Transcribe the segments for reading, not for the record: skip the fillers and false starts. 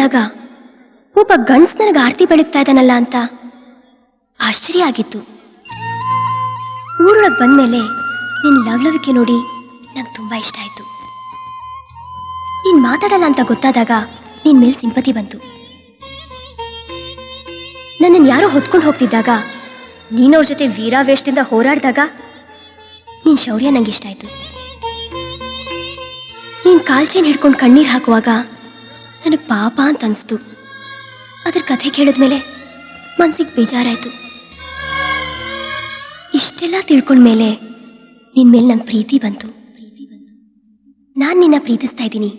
ನೋಡಿದಾಗ ಒಬ್ಬ ಗಂಡ್ಸ್ ನನಗೆ ಆರತಿ ಬೆಳಗ್ತಾ ಇದ್ದಾನಲ್ಲ ಅಂತ ಆಶ್ಚರ್ಯ ಆಗಿತ್ತು. ಊರೊಳಗೆ ಬಂದ್ಮೇಲೆ ನಿನ್ನ ಲವಲವಿಕೆ ನೋಡಿ ನಂಗೆ ತುಂಬಾ ಇಷ್ಟ ಆಯ್ತು. ನೀನ್ ಮಾತಾಡಲ್ಲ ಅಂತ ಗೊತ್ತಾದಾಗ ನಿನ್ ಮೇಲೆ ಸಿಂಪತಿ ಬಂತು. ನನ್ನನ್ನು ಯಾರೋ ಹೊತ್ಕೊಂಡು ಹೋಗ್ತಿದ್ದಾಗ ನೀನವ್ರ ಜೊತೆ ವೀರಾವೇಶದಿಂದ ಹೋರಾಡಿದಾಗ ನಿನ್ ಶೌರ್ಯ ನಂಗೆ ಇಷ್ಟ ಆಯ್ತು. ನೀನ್ ಕಾಲ್ಚೇನ್ ಹಿಡ್ಕೊಂಡು ಕಣ್ಣೀರ್ ಹಾಕುವಾಗ ನನಗೆ ಪಾಪ ಅಂತ ಅನಿಸ್ತು. ಅದ್ರ ಕಥೆ ಕೇಳಿದ್ಮೇಲೆ ಮನ್ಸಿಗೆ ಬೇಜಾರಾಯ್ತು. ಇಷ್ಟೆಲ್ಲ ತಿಳ್ಕೊಂಡ್ಮೇಲೆ ನಿನ್ ಮೇಲೆ ನಂಗೆ ಪ್ರೀತಿ ಬಂತು. ನಾನು ನಿನ್ನ ಪ್ರೀತಿಸ್ತಾ ಇದ್ದೀನಿ.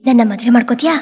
ನನ್ನ ಮದುವೆ ಮಾಡ್ಕೋತೀಯಾ?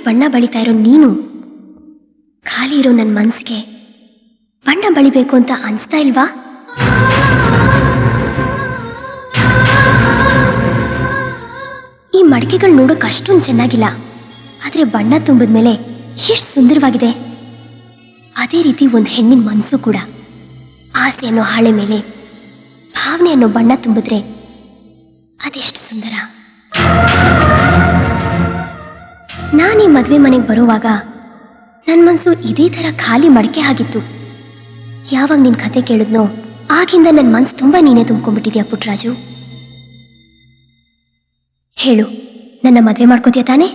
ಬಣ್ಣ ಬಳಿತಾ ಇರೋ ನೀನು ಖಾಲಿ ಇರೋ ನನ್ನ ಮನಸ್ಸಿಗೆ ಬಣ್ಣ ಬಳಿಬೇಕು ಅಂತ ಅನಿಸ್ತಾ ಇಲ್ವಾ? ಈ ಮಡಿಕೆಗಳು ನೋಡೋಕೆ ಅಷ್ಟೊಂದು ಚೆನ್ನಾಗಿಲ್ಲ, ಆದ್ರೆ ಬಣ್ಣ ತುಂಬಿದ್ಮೇಲೆ ಎಷ್ಟು ಸುಂದರವಾಗಿದೆ. ಅದೇ ರೀತಿ ಒಂದು ಹೆಣ್ಣಿನ ಮನಸ್ಸು ಕೂಡ ಆಸೆ ಅನ್ನೋ ಹಾಳೆ ಮೇಲೆ ಭಾವನೆ ಅನ್ನೋ ಬಣ್ಣ ತುಂಬಿದ್ರೆ ಅದೆಷ್ಟು ಸುಂದರ. ನಾನು ಈ ಮದುವೆ ಮನೆಗೆ ಬರುವಾಗ ನನ್ನ ಮನಸ್ಸು ಇದೇ ಥರ ಖಾಲಿ ಮಡಿಕೆ ಆಗಿತ್ತು. ಯಾವಾಗ ನಿನ್ನ ಕತೆ ಕೇಳಿದ್ನೋ ಆಗಿಂದ ನನ್ನ ಮನಸ್ಸು ತುಂಬ ನೀನೇ ತುಂಬ್ಕೊಂಡ್ಬಿಟ್ಟಿದ್ಯಾ ಪುಟ್ಟರಾಜು. ಹೇಳು, ನನ್ನ ಮದುವೆ ಮಾಡ್ಕೋತೀಯ ತಾನೇ?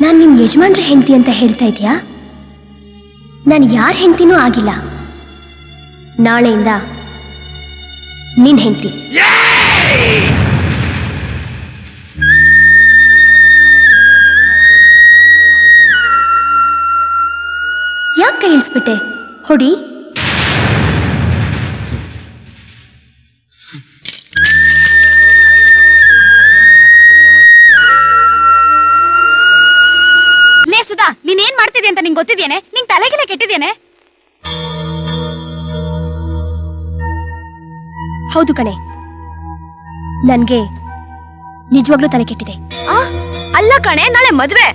ನಾನು ನಿಮ್ಮ ಯಜಮಾನ್ರ ಹೆಂಡತಿ ಅಂತ ಹೇಳ್ತಾ ಇದೀಯಾ? ನಾನು ಯಾರ ಹೆಂಡತಿನೂ ಆಗಿಲ್ಲ. ನಾಳೆಯಿಂದ ನಿನ್ ಹೆಂಡತಿ. ಯಾಕೆ ಕೈ ಇಳಿಸ್ಬಿಟ್ಟೆ? ಹೊಡಿ. ನೀನೇನ್ ಮಾಡ್ತಿದ್ದೆ ಅಂತ ನಿಂಗೆ ಗೊತ್ತಿದೇನೆ? ನಿಂಗೆ ತಲೆಗಿಲೆ ಕೆಟ್ಟಿದ್ದೇನೆ? ಹೌದು ಕಣೆ, ನನ್ಗೆ ನಿಜವಾಗ್ಲೂ ತಲೆ ಕೆಟ್ಟಿದೆ. ಅಲ್ಲ ಕಣೆ, ನಾಳೆ ಮದ್ವೆ.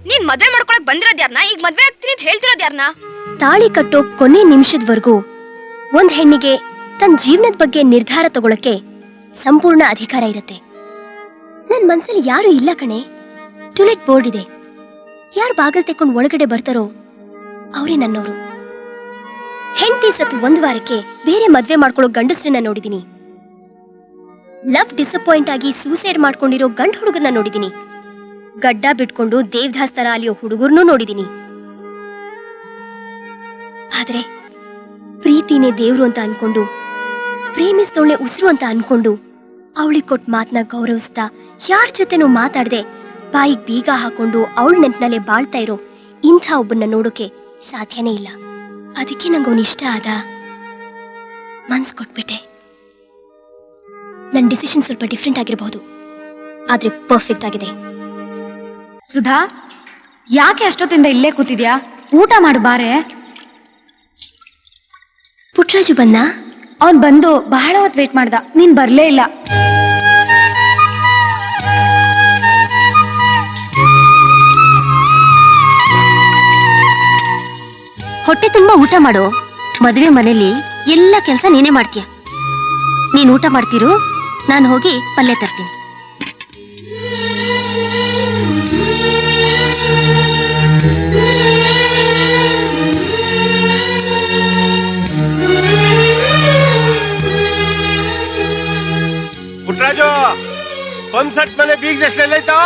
ನೀನ್ ಮದ್ವೆ ಮಾಡ್ಕೊಳಕ್ ಬಂದಿರೋದ್ ಯಾರನ್ನ? ಈಗ ಮದ್ವೆ ಆಗ್ತೀನಿ ಅಂತ ಹೇಳ್ತಿರೋದ್ ಯಾರನ್ನ? ತಾಳಿ ಕಟ್ಟೋ ಕೊನೆ ನಿಮಿಷದವರೆಗೂ ಒಂದ್ ಹೆಣ್ಣಿಗೆ ತನ್ನ ಜೀವನದ ಬಗ್ಗೆ ನಿರ್ಧಾರ ತಗೊಳಕ್ಕೆ ಸಂಪೂರ್ಣ ಅಧಿಕಾರ ಇರುತ್ತೆ. ನನ್ ಮನ್ಸಲ್ಲಿ ಯಾರು ಇಲ್ಲ ಕಣೆ. ಟುಲೆಟ್ ಬೋರ್ಡ್ ಇದೆ. ಯಾರು ಬಾಗಲ್ ತೆಕ್ಕೊಂಡು ಒಳಗಡೆ ಬರ್ತಾರೋ ಅವರೇ ನನ್ನವರು. ಹೆಂಡತಿ ಸತ್ತು 1 ವಾರಕ್ಕೆ ಬೇರೆ ಮದ್ವೆ ಮಾಡ್ಕೊಳ್ಳೋ ಗಂಡಸ್ರನ್ನ ನೋಡಿದೀನಿ. ಲವ್ ಡಿಸಪಾಯಿಂಟ್ ಆಗಿ ಸೂಸೈಡ್ ಮಾಡ್ಕೊಂಡಿರೋ ಗಂಡ ಹುಡುಗರನ್ನ ನೋಡಿದೀನಿ. ಗಡ್ಡ ಬಿಟ್ಕೊಂಡು ದೇವದಾಸ್ ತರ ಅಲಿಯೋ ಹುಡುಗರ್ನೂ ನೋಡಿದೀನಿ. ಆದ್ರೆ ಪ್ರೀತಿನೇ ದೇವ್ರು ಅಂತ ಅನ್ಕೊಂಡು, ಪ್ರೇಮಿಸ್ತೋಳ್ನೆ ಉಸಿರು ಅಂತ ಅನ್ಕೊಂಡು, ಅವಳಿಗೆ ಕೊಟ್ಟ ಮಾತನ್ನ ಗೌರವಿಸ್ತಾ ಯಾರ ಜೊತೆನೂ ಮಾತಾಡದೆ ಬಾಯಿಗೆ ಬೀಗ ಹಾಕೊಂಡು ಅವಳ ನೆನಪಿನಲ್ಲೇ ಬಾಳ್ತಾ ಇರೋ ಇಂಥ ಒಬ್ಬನ್ನ ನೋಡೋಕೆ ಸಾಧ್ಯನೇ ಇಲ್ಲ. ಅದಕ್ಕೆ ನಂಗೆ ಅವನು ಇಷ್ಟ ಆದ, ಮನ್ಸ್ ಕೊಟ್ಬಿಟ್ಟೆ. ನನ್ನ ಡಿಸಿಷನ್ ಸ್ವಲ್ಪ ಡಿಫ್ರೆಂಟ್ ಆಗಿರಬಹುದು, ಆದ್ರೆ ಪರ್ಫೆಕ್ಟ್ ಆಗಿದೆ. ಸುಧಾ, ಯಾಕೆ ಅಷ್ಟೊತ್ತಿಂದ ಇಲ್ಲೇ ಕೂತಿದ್ಯಾ? ಊಟ ಮಾಡು ಬಾರೆ. ಪುಟ್ರಾಜು ಬಂದ? ಅವನ್ ಬಂದು ಬಹಳ ಹೊತ್ತು ವೇಟ್ ಮಾಡ್ದ, ನೀನ್ ಬರ್ಲೇ ಇಲ್ಲ. ಹೊಟ್ಟೆ ತುಂಬಾ ಊಟ ಮಾಡು. ಮದುವೆ ಮನೇಲಿ ಎಲ್ಲ ಕೆಲಸ ನೀನೇ ಮಾಡ್ತೀಯ. ನೀನ್ ಊಟ ಮಾಡ್ತಿರು, ನಾನು ಹೋಗಿ ಪಲ್ಯ ತರ್ತೀನಿ. ಪುಟ್ರಾಜು, ಪಂಪ್ ಸೆಟ್ ಮನೆ ಬೀಗ ಎಷ್ಟು ಎಲ್ಲೈತಾ?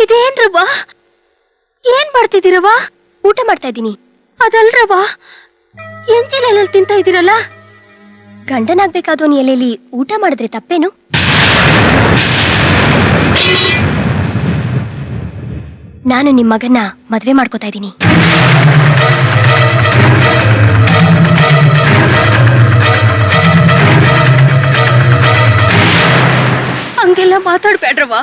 ಇದೇನ್ರವ್ವ, ಏನ್ ಮಾಡ್ತಿದ್ದೀರವ್ವ? ಊಟ ಮಾಡ್ತಾ ಇದ್ದೀನಿ. ಅದಲ್ರವ್ವ, ಎಂಜಿಲೆಲ್ಲ ತಿಂತಾ ಇದ್ದೀರಲ್ಲ? ಗಂಡನಾಗ್ಬೇಕಾದವನ್ ಎಲೆಯಲ್ಲಿ ಊಟ ಮಾಡಿದ್ರೆ ತಪ್ಪೇನು? ನಾನು ನಿಮ್ ಮಗನ್ನ ಮದ್ವೆ ಮಾಡ್ಕೋತಾ ಇದ್ದೀನಿ. ಹಂಗೆಲ್ಲ ಮಾತಾಡ್ಬೇಡ್ರವ್ವ.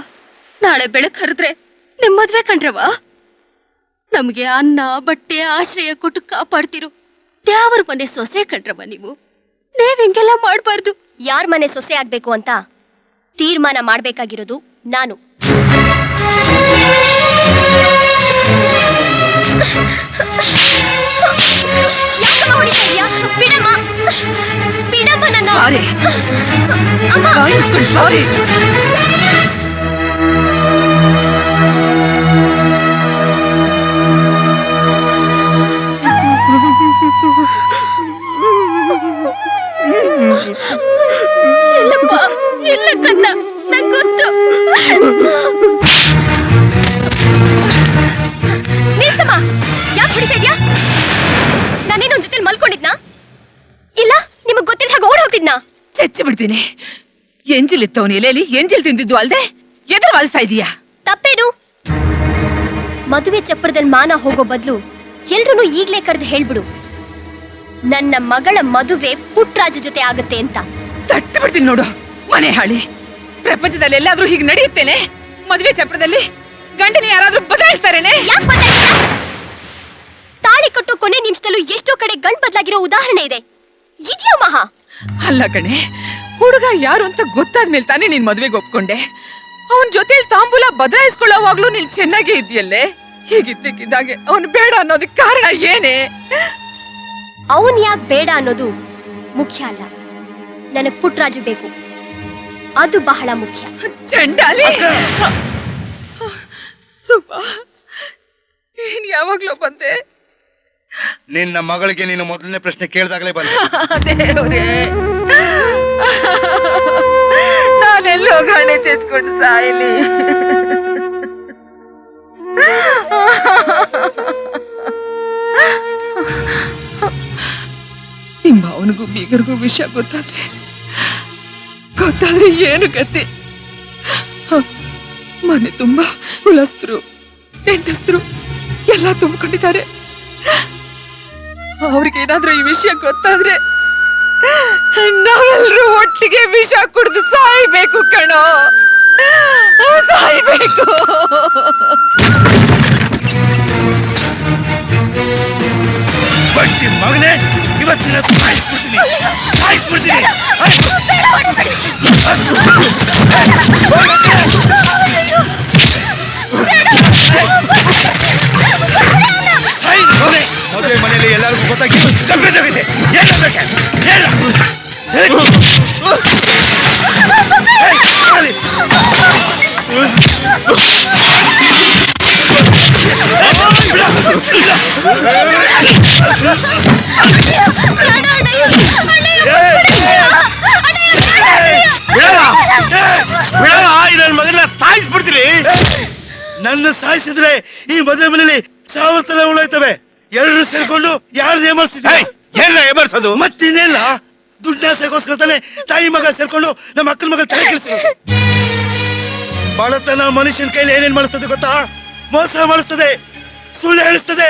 ನಾಳೆ ಬೆಳಕ್ ಹರಿದ್ರೆ ನಿಮ್ ಮದ್ವೆ ಕಂಡ್ರವ. ನಮ್ಗೆ ಅನ್ನ ಬಟ್ಟೆ ಆಶ್ರಯ ಕೊಟ್ಟು ಕಾಪಾಡ್ತಿರು ದ್ಯಾವರ ಮನೆ ಸೊಸೆ ಕಂಡ್ರವ ನೀವು. ನೀವ್ ಹಿಂಗೆಲ್ಲ ಮಾಡ್ಬಾರ್ದು. ಯಾರ್ ಮನೆ ಸೊಸೆ ಆಗ್ಬೇಕು ಅಂತ ತೀರ್ಮಾನ ಮಾಡ್ಬೇಕಾಗಿರೋದು ನಾನು. ಬಿಡಮ್ಮ, ಬಿಡಮ್ಮ ನನ್ನ. ಇಲ್ಲಪ್ಪ, ಇಲ್ಲ ಕನ್ನ, ನಂಗೆ ಗೊತ್ತು. ನಿಲ್ಸಮ್ಮ, ಯಾಕೆ ಹೊಡಿತಾ ಇದ್ಯಾ? ನಾನೇನೊಂದ್ ಜೊತೆ ಮಲ್ಕೊಂಡಿದ್ನಾ? ಇಲ್ಲ ನಿಮಗ್ ಗೊತ್ತಿಲ್ಲ ಹಾಗೆ ಓಡ್ ಹೋಗ್ತಿದ್ನಾ? ಚಚ್ಚಿ ಬಿಡ್ತೀನಿ. ಎಂಜಿಲ್ ಇತ್ತವನ ಎಲೆಯಲ್ಲಿ ಎಂಜಿಲ್ ತಿಂದಿದ್ದು ಅಲ್ದೆ ಎದುರು ವಾಲಿಸ್ತಾ ಇದೀಯಾ? ತಪ್ಪೇನು? ಮದುವೆ ಚಪ್ಪರದಲ್ಲಿ ಮಾನ ಹೋಗೋ ಬದಲು ಎಲ್ರೂ ಈಗ್ಲೇ ಕರೆದು ಹೇಳ್ಬಿಡು, ನನ್ನ ಮಗಳ ಮದುವೆ ಪುಟ್ರಾಜು ಜೊತೆ ಆಗತ್ತೆ ಅಂತ. ತಟ್ಟು ಬಿಡ್ತೀನಿ ನೋಡು ಮನೆ ಹಾಳಿ. ಪ್ರಪಂಚದಲ್ಲಿ ಎಲ್ಲಾದ್ರೂ ಹೀಗೆ ನಡೆಯುತ್ತೇನೆ? ಮದುವೆ ಚಪ್ರದಲ್ಲಿ ಗಂಡನ ಯಾರಾದ್ರೂ ಬದಲಾಯಿಸ್ತಾರೇನೆ? ಯಾಕೆ ಬದಲಾಯಿಸಿಲ್ಲ? ತಾಳಿ ಕಟ್ಟೋ ಕೊನೆ ನಿಮಿಷದಲ್ಲೂ ಎಷ್ಟೋ ಕಡೆ ಗಂಡ್ ಬದಲಾಗಿರೋ ಉದಾಹರಣೆ ಇದೆ. ಇದೆಯೋ ಮಹಾ? ಅಲ್ಲ ಕಣೆ, ಹುಡುಗ ಯಾರು ಅಂತ ಗೊತ್ತಾದ್ಮೇಲೆ ತಾನೇ ನೀನ್ ಮದ್ವೆಗೆ ಒಪ್ಕೊಂಡೆ. ಅವನ್ ಜೊತೆಲಿ ತಾಂಬೂಲ ಬದಲಾಯಿಸ್ಕೊಳ್ಳೋವಾಗ್ಲೂ ನೀನ್ ಚೆನ್ನಾಗೇ ಇದೆಯಲ್ಲೇ. ಹೀಗಿದ್ದಕ್ಕಿದ್ದಾಗೆ ಅವನು ಬೇಡ ಅನ್ನೋದಕ್ಕೆ ಕಾರಣ ಏನೇ? ಅವನ್ ಯಾಕೆ ಬೇಡ ಅನ್ನೋದು ಮುಖ್ಯ ಅಲ್ಲ, ನನಗ್ ಪುಟ್ರಾಜು ಬೇಕು, ಅದು ಬಹಳ ಮುಖ್ಯ. ಚಂಡಾಲಿ ಸುಬ್ಬ, ನೀನ್ ಯಾವಾಗ್ಲೂ ಬಂದೆ? ನಿನ್ನ ಮಗಳಿಗೆ ನೀನು ಮೊದಲನೇ ಪ್ರಶ್ನೆ ಕೇಳಿದಾಗಲೇ ಬಂದೆ. ದೇವ್ರೇ, ನಾನೆಲ್ಲೋ ಗಾಣೆ ಚಚ್ಕೊಂಡು ಸಾಯಲಿ. ನಿಮ್ ಭಾವನಿಗೂ ಬೀಗರಿಗೂ ವಿಷಯ ಗೊತ್ತಾದ್ರೆ ಏನು ಗತಿ? ಮನೆ ತುಂಬಾ ಕುಲಸ್ಥರು ನೆಂಟಸ್ಥರು ಎಲ್ಲ ತುಂಬಿಕೊಂಡಿದ್ದಾರೆ. ಅವ್ರಿಗೇನಾದ್ರೂ ಈ ವಿಷಯ ಗೊತ್ತಾದ್ರೆ ನಾವೆಲ್ಲರೂ ಒಟ್ಟಿಗೆ ವಿಷ ಕುಡಿದು ಸಾಯ್ಬೇಕು ಕಣೋ, ಸಾಯ್ಬೇಕು. ಮಗನೇ, ಇವತ್ತಿನ ಸಾಯಿಸ್ಬಿಡ್ತೀನಿ. ಮದುವೆ ಮನೆಯಲ್ಲಿ ಎಲ್ಲರಿಗೂ ಗೊತ್ತಾಗಿ ಏನ್ ನನ್ನ ಮಗನ ಸಾಯಿಸ್ಬಿಡ್ತೀನಿ. ನನ್ನ ಸಾಯಿಸಿದ್ರೆ ಈ ಮದುವೆ ಮನೇಲಿ ಸಾವಿರ ತಲೆ ಉಳಾಯ್ತವೆ. ಎಲ್ಲರೂ ಸೇರ್ಕೊಂಡು ಯಾರು ಏಮರ್ಸೋದು ಮತ್ತಿನ್ನೆಲ್ಲ ದುಡ್ಡಾಸೆಗೋಸ್ಕರ ತಾನೆ ತಾಯಿ ಮಗ ಸೇರ್ಕೊಂಡು ನಮ್ಮ ಅಕ್ಕನ ಮಗ ತಲೆ ಕೆಡಿಸೋದು. ಬಡತನ ಮನುಷ್ಯನ ಕೈಲಿ ಏನೇನ್ ಮಾಡಿಸ್ತದೆ ಗೊತ್ತಾ? ಮೋಸ ಮಾಡಿಸ್ತದೆ, ಸುಳ್ಳು ಹೇಳಿಸ್ತದೆ,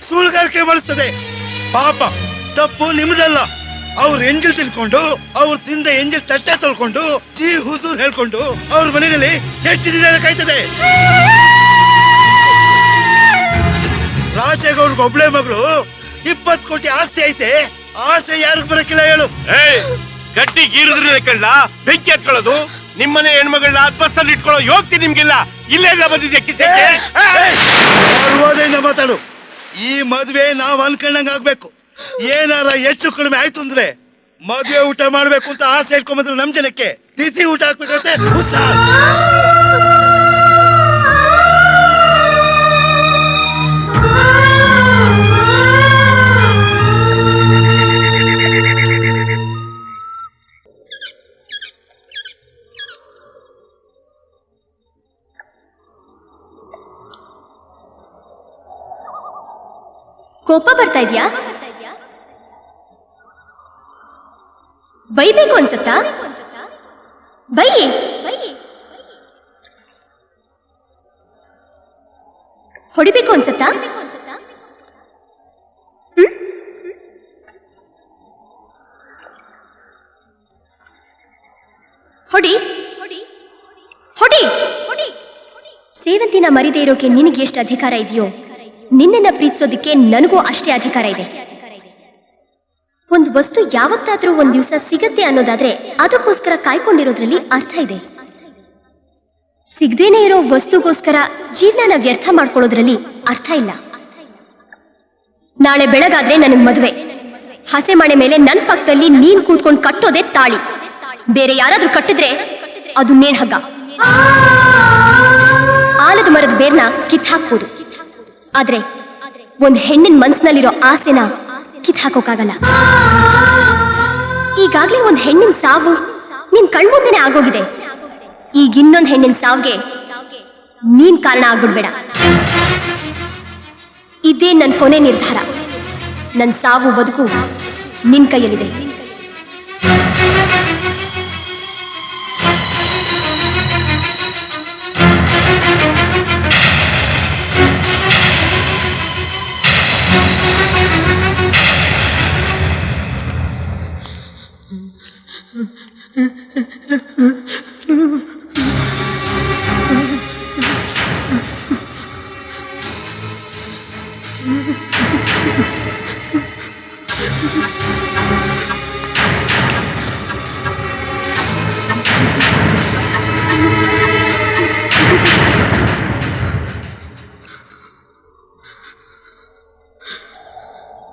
ಸುಳ್ಳುಗಾರಿಕೆ ಮಾಡಿಸ್ತದೆ. ಪಾಪ ತಪ್ಪು ನಿಮ್ದಲ್ಲ. ಅವ್ರ ಎಂಜಲ್ ತಿಳ್ಕೊಂಡು ಅವ್ರ ತಿಂದ ಎಂಜಲ್ ತಟ್ಟೆ ತೊಳ್ಕೊಂಡು ಜೀ ಹುಸೂರ್ ಹೇಳ್ಕೊಂಡು ಅವ್ರ ಮನೆಯಲ್ಲಿ ಎಷ್ಟು ದಿನ ಕಾಯ್ತದೆ. ರಾಜೇಗೌಡ್ರಿಗೆ ಒಬ್ಳೆ ಮಗಳು, 20 ಕೋಟಿ ಆಸ್ತಿ ಐತೆ. ಆಸೆ ಯಾರಿಗ್ ಬರಕಿಲ್ಲ ಹೇಳು? ಗಟ್ಟಿ ಗೀರಿದ್ರೆ ಕಳ್ಳ ಬೆಂಕಿ ಹತ್ಕೊಳ್ಳೋದು, ನಿಮ್ಮನೆ ಹೆಣ್ಮಗಳನ್ನ ಆತ್ಮಸ್ಥಲ್ಲಿ ಇಟ್ಕೊಳ್ಳೋ ಯೋಗ್ತಿ ನಿಮ್ಗಿಲ್ಲ. ಇಲ್ಲೆಲ್ಲ ಬಂದಿದ್ಯಾ ಕಿಸೆಗೆ? ಅರ್ವಾದೆಯಿಂದ ಮಾತಾಡು. ಈ ಮದ್ವೆ ನಾವ್ ಅನ್ಕೊಂಡಂಗ ಆಗ್ಬೇಕು. ಏನಾರ ಹೆಚ್ಚು ಕಡಿಮೆ ಆಯ್ತು ಅಂದ್ರೆ ಮದ್ವೆ ಊಟ ಮಾಡ್ಬೇಕು ಅಂತ ಆಸೆ ಇಟ್ಕೊಂಡ್ಬಂದ್ರು ನಮ್ ಜನಕ್ಕೆ ತಿಥಿ ಊಟ ಹಾಕ್ಬೇಕಂತೆ ಉತ್ಸಾಹ. ಕೋಪ ಬರ್ತಾ ಇದ್ಯಾ? ಬೈಬೇಕು ಅನ್ಸತ್ತಾ? ಬೈ. ಹೊಡಿಬೇಕು ಅನ್ಸತ್ತಾ? ಹೊಡಿ ಹೊಡಿ. ಸೇವಂತಿನ ಮರಿದೇ ಇರೋಕೆ ನಿನಗೆ ಎಷ್ಟು ಅಧಿಕಾರ ಇದೆಯೋ ನಿನ್ನನ್ನ ಪ್ರೀತಿಸೋದಿಕ್ಕೆ ನನಗೂ ಅಷ್ಟೇ ಅಧಿಕಾರ ಇದೆ. ಒಂದು ವಸ್ತು ಯಾವತ್ತಾದ್ರೂ ಒಂದ್ ದಿವಸ ಸಿಗತ್ತೆ ಅನ್ನೋದಾದ್ರೆ ಅದಕ್ಕೋಸ್ಕರ ಕಾಯ್ಕೊಂಡಿರೋದ್ರಲ್ಲಿ ಅರ್ಥ ಇದೆ. ಸಿಗದೇನೆ ಇರೋ ವಸ್ತುಗೋಸ್ಕರ ಜೀವನನ ವ್ಯರ್ಥ ಮಾಡ್ಕೊಳ್ಳೋದ್ರಲ್ಲಿ ಅರ್ಥ ಇಲ್ಲ. ನಾಳೆ ಬೆಳಗಾದ್ರೆ ನನಗ್ ಮದುವೆ. ಹಸೆ ಮಣೆ ಮೇಲೆ ನನ್ ಪಕ್ಕದಲ್ಲಿ ನೀನ್ ಕೂತ್ಕೊಂಡು ಕಟ್ಟೋದೇ ತಾಳಿ. ಬೇರೆ ಯಾರಾದ್ರೂ ಕಟ್ಟಿದ್ರೆ ಅದು ನೇಣ್ ಹಗ್ಗ. ಆಲದ ಮರದ ಬೇರ್ನ ಕಿತ್ ಹಾಕ್ಬೋದು, ಆದ್ರೆ ಒಂದ್ ಹೆಣ್ಣಿನ ಮನ್ಸಿನಲ್ಲಿರೋ ಆಸೆನ ಕಿತ್ ಹಾಕೋಕ್ಕಾಗಲ್ಲ. ಈಗಾಗ್ಲೇ ಒಂದ್ ಹೆಣ್ಣಿನ ಸಾವು ನಿನ್ ಕಣ್ಮುಂದೆನೆ ಆಗೋಗಿದೆ. ಈಗ ಇನ್ನೊಂದ್ ಹೆಣ್ಣಿನ ಸಾವ್ಗೆ ನೀನ್ ಕಾರಣ ಆಗ್ಬಿಡ್ಬೇಡ. ಇದೇ ನನ್ ಕೊನೆ ನಿರ್ಧಾರ. ನನ್ ಸಾವು ಬದುಕು ನಿನ್ ಕೈಯಲ್ಲಿದೆ.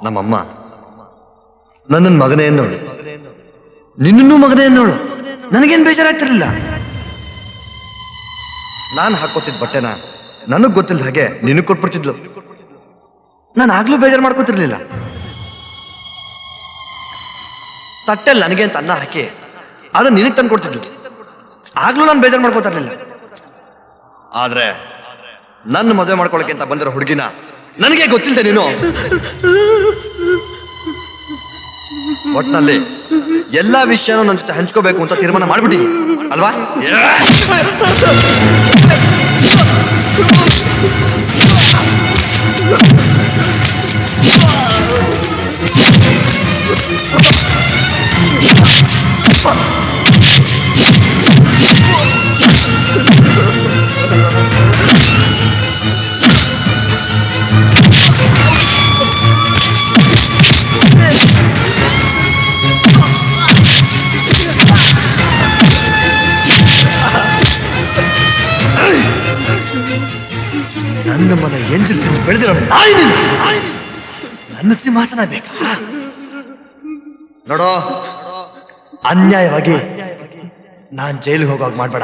ನಮ್ಮಮ್ಮ ನನ್ನ ಮಗನೇ ಅನ್ನೋಳು, ನಿನ್ನೂ ಮಗನೇ ಅನ್ನೋಳು. ನನಗೇನು ಬೇಜಾರಾಗ್ತಿರ್ಲಿಲ್ಲ. ನಾನು ಹಾಕೋತಿದ್ ಬಟ್ಟೆನ ನನಗ್ ಗೊತ್ತಿಲ್ಲ ಹಾಗೆ ನಿನಗ್ ಕೊಟ್ಬಿಡ್ತಿದ್ಲು. ನಾನು ಆಗ್ಲೂ ಬೇಜಾರು ಮಾಡ್ಕೋತಿರ್ಲಿಲ್ಲ. ತಟ್ಟೆಲ್ಲಿ ನನಗೆ ಅಂತ ಅನ್ನ ಹಾಕಿ ಅದನ್ನ ನಿನಗ್ ತಂದು ಕೊಡ್ತಿದ್ಲು. ಆಗ್ಲೂ ನಾನು ಬೇಜಾರು ಮಾಡ್ಕೋತಿರ್ಲಿಲ್ಲ. ಆದ್ರೆ ನನ್ನ ಮದುವೆ ಮಾಡ್ಕೊಳಕ್ಕೆ ಅಂತ ಬಂದಿರೋ ಹುಡುಗಿನ ನನಗೆ ಗೊತ್ತಿಲ್ಲದೆ ನೀನು ಒಟ್ನಲ್ಲಿ ಎಲ್ಲಾ ವಿಷಯನೂ ನನ್ನ ಜೊತೆ ಹಂಚ್ಕೋಬೇಕು ಅಂತ ತೀರ್ಮಾನ ಮಾಡ್ಬಿಟ್ಟಿದ್ದೀನಿ ಅಲ್ವಾ? ನನ್ನ ಮನ ಎಂಜಿರ್ತೀನಿ ಬೆಳೆದಿರೋ ನಾಯಿ ನೀನು. ನನ್ನ ಸಿಂಹಾಸನ ಬೇಕಾ? ನೋಡೋ, ಅನ್ಯಾಯವಾಗಿ ನಾನ್ ಜೈಲಿಗೆ ಹೋಗೋವಾಗ ಮಾಡ್ಬೇಡ